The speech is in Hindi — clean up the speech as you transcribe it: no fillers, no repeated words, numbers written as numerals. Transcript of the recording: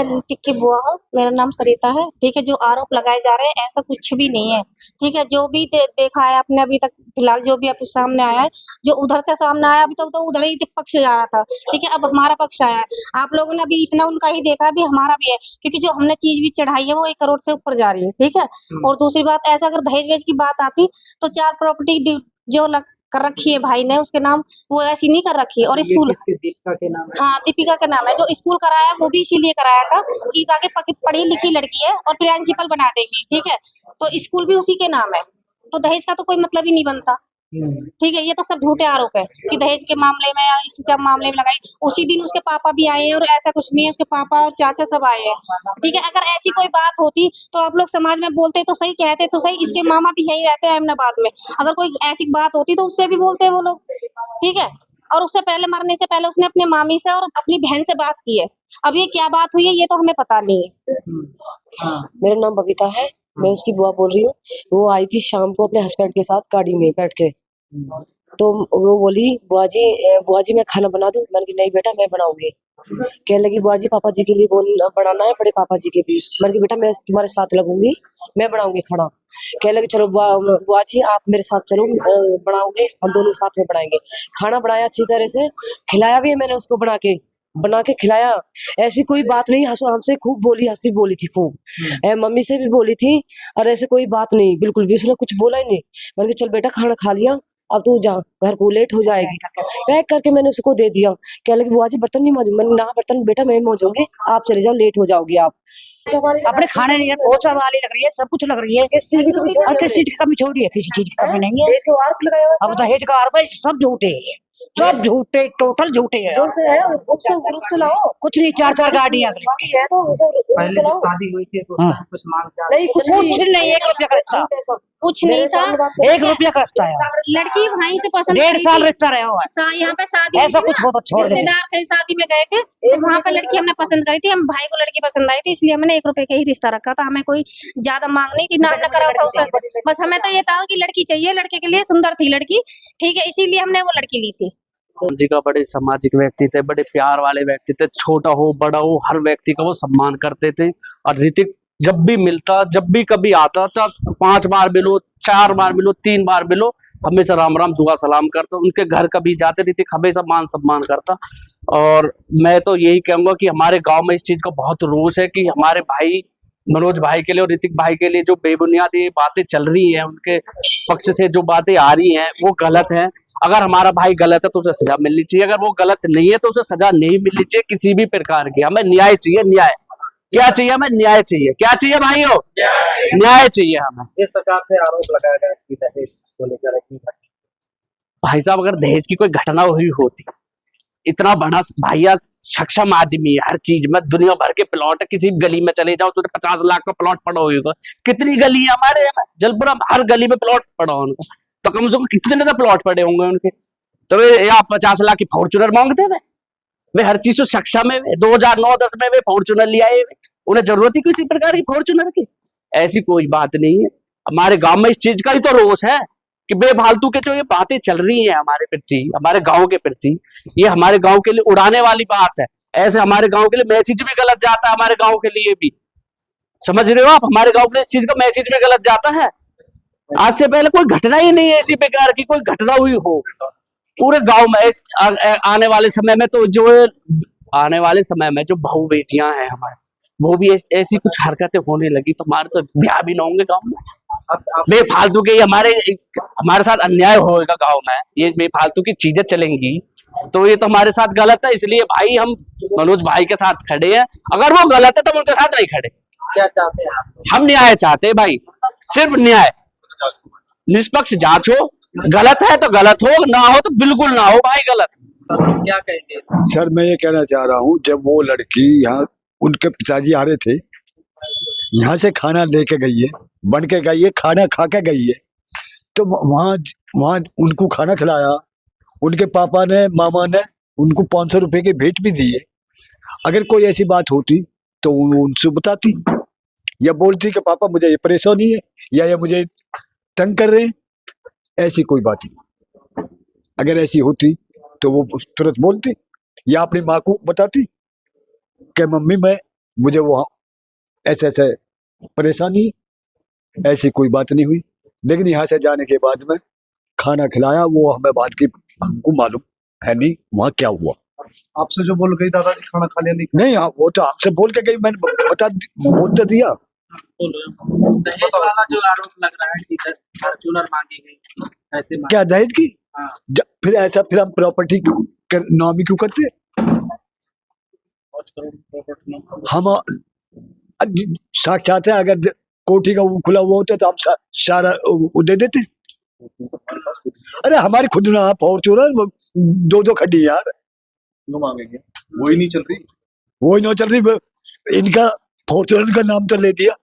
मैं ऋतिक की बुआ हूँ, मेरा नाम सरिता है। ठीक है, जो आरोप लगाए जा रहे हैं ऐसा कुछ भी नहीं है। ठीक है, जो भी देखा है आपने अभी तक, फिलहाल जो भी आपके सामने आया है, जो उधर से सामने आया अभी तक तो उधर ही पक्ष जा रहा था। ठीक है, अब हमारा पक्ष आया है। आप लोगों ने अभी इतना उनका ही देखा है, अभी हमारा भी है, क्योंकि जो हमने चीज भी चढ़ाई है वो 1 करोड़ से ऊपर जा रही है। ठीक है, और दूसरी बात, ऐसा अगर दहेज वेज की बात आती तो 4 प्रॉपर्टी जो कर रखी है भाई ने उसके नाम, वो ऐसी नहीं कर रखी है। और स्कूल, दीपिका के नाम है। हाँ दीपिका का नाम है। जो स्कूल कराया है वो भी इसीलिए कराया था कि ताकि पढ़ी लिखी लड़की है और प्रिंसिपल बना देंगे। ठीक है, तो स्कूल भी उसी के नाम है, तो दहेज का तो कोई मतलब ही नहीं बनता। ठीक है, ये तो सब झूठे आरोप है कि दहेज के मामले में या इस सब मामले में लगाई। उसी दिन उसके पापा भी आए हैं और ऐसा कुछ नहीं है, उसके पापा और चाचा सब आए हैं। ठीक है, अगर ऐसी कोई बात होती तो आप लोग समाज में बोलते तो सही, कहते तो सही। इसके मामा भी यही रहते हैं अहमदाबाद में, अगर कोई ऐसी बात होती तो उससे भी बोलते हैं वो लोग। ठीक है, और उससे पहले, मरने से पहले उसने अपनी मामी से और अपनी बहन से बात की है। अब ये क्या बात हुई है ये तो हमें पता नहीं है। मेरा नाम बबीता है, मैं उसकी बुआ बोल रही हूँ। वो आई थी शाम को अपने हस्बैंड के साथ गाड़ी में बैठ के, तो वो बोली बुआ जी मैं खाना बना दूं। मैंने कहा नहीं बेटा मैं बनाऊंगी। कहने लगी बुआ जी पापा जी के लिए बनाना है, बड़े पापा जी के भी। मैंने कहा बेटा मैं तुम्हारे साथ लगूंगी, मैं बनाऊंगी खाना। कहने लगी चलो बुआ जी आप मेरे साथ चलो, बनाओगे, हम दोनों साथ में बनाएंगे। खाना बनाया अच्छी तरह से, खिलाया भी मैंने उसको, बना के खिलाया। ऐसी कोई बात नहीं, हमसे खूब बोली, हंसी बोली थी खूब, मम्मी से भी बोली थी। और ऐसे कोई बात नहीं, बिल्कुल भी उसने कुछ बोला ही नहीं। मैंने कहा चल बेटा खाना खा लिया, अब तू जा, घर को लेट हो जाएगी। पैक करके मैंने उसको दे दिया। कह लगी बुआ जी बर्तन नहीं मांजूंगी। मैंने ना बर्तन बेटा मैं मांजूंगी, आप चले जाओ, लेट हो जाओगी आप। अपने खाने नहीं है, पोछा वाली लग रही है, सब कुछ लग रही है। किस चीज की कमी छोड़ी? किस चीज की कमी छोड़ी है? किसी चीज की कमी नहीं है। दहेज का आरोप लगाया हुआ है। अब दहेज का आरोप है, सब झूठे हैं, सब झूठे, टोटल झूठे हैं। जोर से है, उसको प्रूफ तो लाओ। कुछ नहीं, 4 गाड़ियां बाकी है तो उसे पहले तो लाओ। शादी हुई थी तो हाँ। कुछ मांग नहीं कुछ नहीं, 1 रुपया का रिश्ता, कुछ नहीं था। 1 रुपया का रिश्ता है। लड़की भाई से पसंद 1.5 करी साल थी। रिश्ता रहा हुआ है। यहाँ पे शादी ऐसा हुई थी कुछ ना, हो तो छोड़ दे। रिश्तेदार कहीं शादी में गए थे तो वहाँ पे लड़की हमने पसंद करी थी। हम भाई को लड़की पसंद आई थी, इसलिए हमने 1 रुपए का ही रिश्ता रखा था। हमें कोई ज्यादा मांग नहीं कि नाम न करा था उसे। बस हमें तो ये था कि लड़की चाहिए, लड़के के लिए सुंदर थी लड़की। ठीक है, इसीलिए हमने वो लड़की ली थी। जी का बड़े सामाजिक व्यक्ति थे, बड़े प्यार वाले व्यक्ति थे। छोटा हो बड़ा हो हर व्यक्ति का वो सम्मान करते थे। और ऋतिक जब भी मिलता, जब भी कभी आता, चाहे 5 बार मिलो, 4 बार मिलो, 3 बार मिलो, हमेशा राम राम दुआ सलाम करता। उनके घर कभी जाते ऋतिक हमेशा मान सम्मान करता। और मैं तो यही कहूंगा कि हमारे गांव में इस चीज का बहुत रोष है कि हमारे भाई मनोज भाई के लिए और ऋतिक भाई के लिए जो बेबुनियादी बातें चल रही हैं, उनके पक्ष से जो बातें आ रही हैं वो गलत हैं। अगर हमारा भाई गलत है तो उसे सजा मिलनी चाहिए, अगर वो गलत नहीं है तो उसे सजा नहीं मिलनी चाहिए किसी भी प्रकार की। हमें न्याय चाहिए, न्याय क्या चाहिए, हमें न्याय चाहिए। क्या चाहिए भाइयों? न्याय चाहिए हमें। जिस प्रकार से आरोप लगाया गया कि दहेज को लेकर, भाई साहब अगर दहेज की कोई घटना हुई होती, इतना बड़ा भैया सक्षम आदमी है हर चीज में, दुनिया भर के प्लॉट है, किसी गली में चले जाओ तो 50 लाख का प्लॉट पड़ा होगा। कितनी गली है हमारे यहाँ जलपुरा, हर गली में प्लॉट पड़ा उनका, तो कम से कम कितने तो प्लॉट पड़े होंगे उनके। तो वे आप 50 लाख की फॉर्चुनर मांगते वे हर चीज तो सक्षम है। 2009-10 में वे फॉर्चुनर ले आए, उन्हें जरूरत ही किसी प्रकार की फॉर्चुनर की? ऐसी कोई बात नहीं है। हमारे गांव में इस चीज का ही तो रोष है कि बेफालतू के जो ये बातें चल रही हैं हमारे प्रति, हमारे गांव के प्रति, ये हमारे गांव के लिए उड़ाने वाली बात है। ऐसे हमारे गांव के लिए मैसेज भी गलत जाता है, हमारे गांव के लिए भी, समझ रहे हो आप? हमारे गांव के लिए इस चीज का मैसेज भी गलत जाता है। आज से पहले कोई घटना ही नहीं है ऐसी प्रकार की, कोई घटना हुई हो पूरे गांव में। आने वाले समय में तो आने वाले समय में जो बहू बेटियां हैं हमारे, वो भी ऐसी कुछ हरकतें होने लगी तो हमारे तो ब्याह भी ना होंगे गाँव में। बेफालतू के हमारे साथ अन्याय होगा गांव में, ये बेफालतू की चीजें चलेंगी तो ये तो हमारे साथ गलत है। इसलिए भाई हम मनोज भाई के साथ खड़े हैं, अगर वो गलत है तो हम उनके साथ नहीं खड़े। क्या चाहते हैं आप? हम न्याय चाहते हैं भाई, सिर्फ न्याय, निष्पक्ष जांच हो। गलत है तो गलत हो, ना हो तो बिल्कुल ना हो भाई गलत। क्या कहेंगे? सर मैं ये कहना चाह रहा हूँ, जब वो लड़की यहाँ उनके पिताजी आ रहे थे, यहाँ से खाना लेके गई है, बन के गई है, खाना खा के गई है, तो वहाँ उनको खाना खिलाया। उनके पापा ने, मामा ने उनको 500 रुपए की भेंट भी दी है। अगर कोई ऐसी बात होती तो उनसे बताती या बोलती कि पापा मुझे ये परेशानी है या ये मुझे तंग कर रहे हैं। ऐसी कोई बात नहीं, अगर ऐसी होती तो वो तुरंत बोलती या अपनी माँ को बताती कि मम्मी मैं मुझे वहाँ ऐसे ऐसे परेशानी, ऐसी कोई बात नहीं हुई। लेकिन यहाँ से जाने के बाद में खाना खिलाया, वो हमें बात की हमको मालूम है नहीं वहाँ क्या हुआ। आपसे जो बोल गई दादाजी खाना खा लिया नहीं? नहीं, हाँ, वो तो हमसे बोल के गई, मैंने बोल तो दिया। दहेज वाला जो आरोप लग रहा है कि फॉर्च्यूनर मांगी गई, ऐसे मांगी। क्या दहेज की? हाँ। फिर ऐसा, फिर हम प्रॉपर्टी नामी क्यों करते? 5 करोड़ प्रॉपर्टी हम साक्षात है, अगर कोठी का वो खुला हुआ होता तो आप सारा वो दे देते। अरे हमारी खुद ना फॉर्च्यूनर 2-2 खड्डी यार, क्यों मांगेंगे? वही नहीं चल रही। वो ही नहीं चल रही, इनका फॉर्च्यूनर का नाम तो ले दिया।